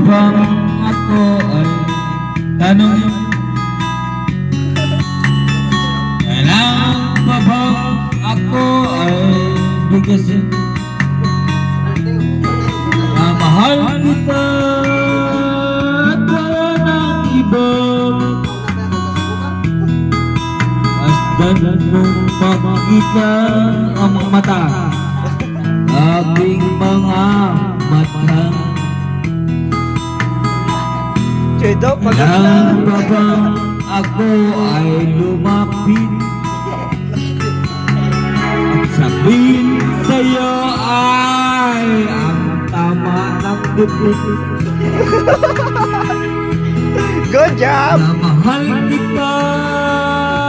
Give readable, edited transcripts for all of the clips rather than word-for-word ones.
bang ako ay tanong? Kailangan pa bang ako ay bigasin? Na mahal kita at wala nang iba. Masdan mong makita ang mata, aking mga mata. Kailangan pa bang ako ay lumapit at sabihin sa'yo ay ang tama ng dibdib? Good job! Na mahal kita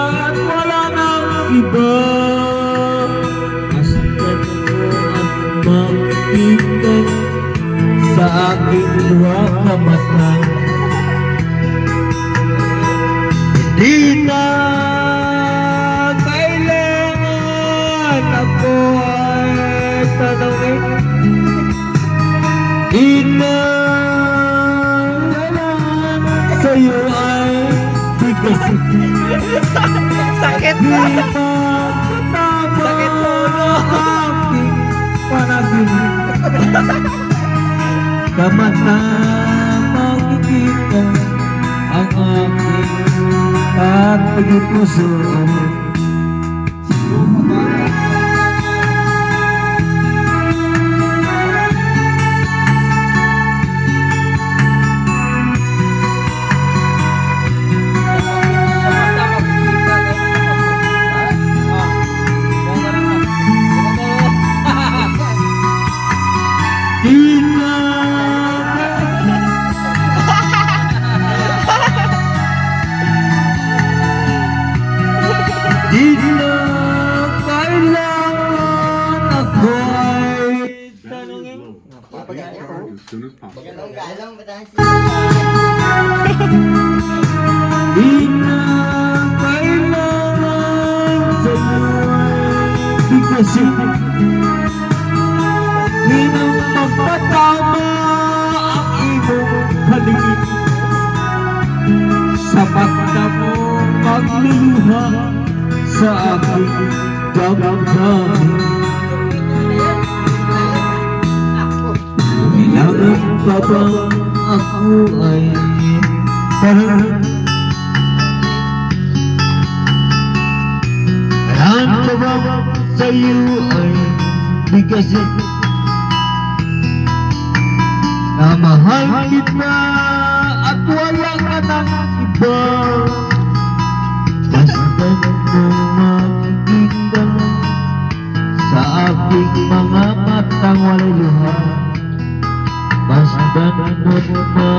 at wala nang iba. Masdan mo at makita sa aking luha ka mata. Di na kailangan ako ay tanongin. Di na kailangan sa'yo ay bigasin. Sakit Di na! na katama Sakit sa ulo. aking panaginip. Sa mata makikita ang aking at pag-ipuso. Di na Di na kailangan ako ay tanongin. As soon as possible. Di na kailangan sa'yo ay bigasin. Di na magpatama ang iyong paligid. Sapat na mo magluluha sa aking damdamin. Kailangan pa bang ako ay parang? Kailangan pa bang sa'yo ay bigasin? Na mahal kita at wala ka ng iba. Masdan mo makikita sa aking mga matang walay luha. Masdan mo makikita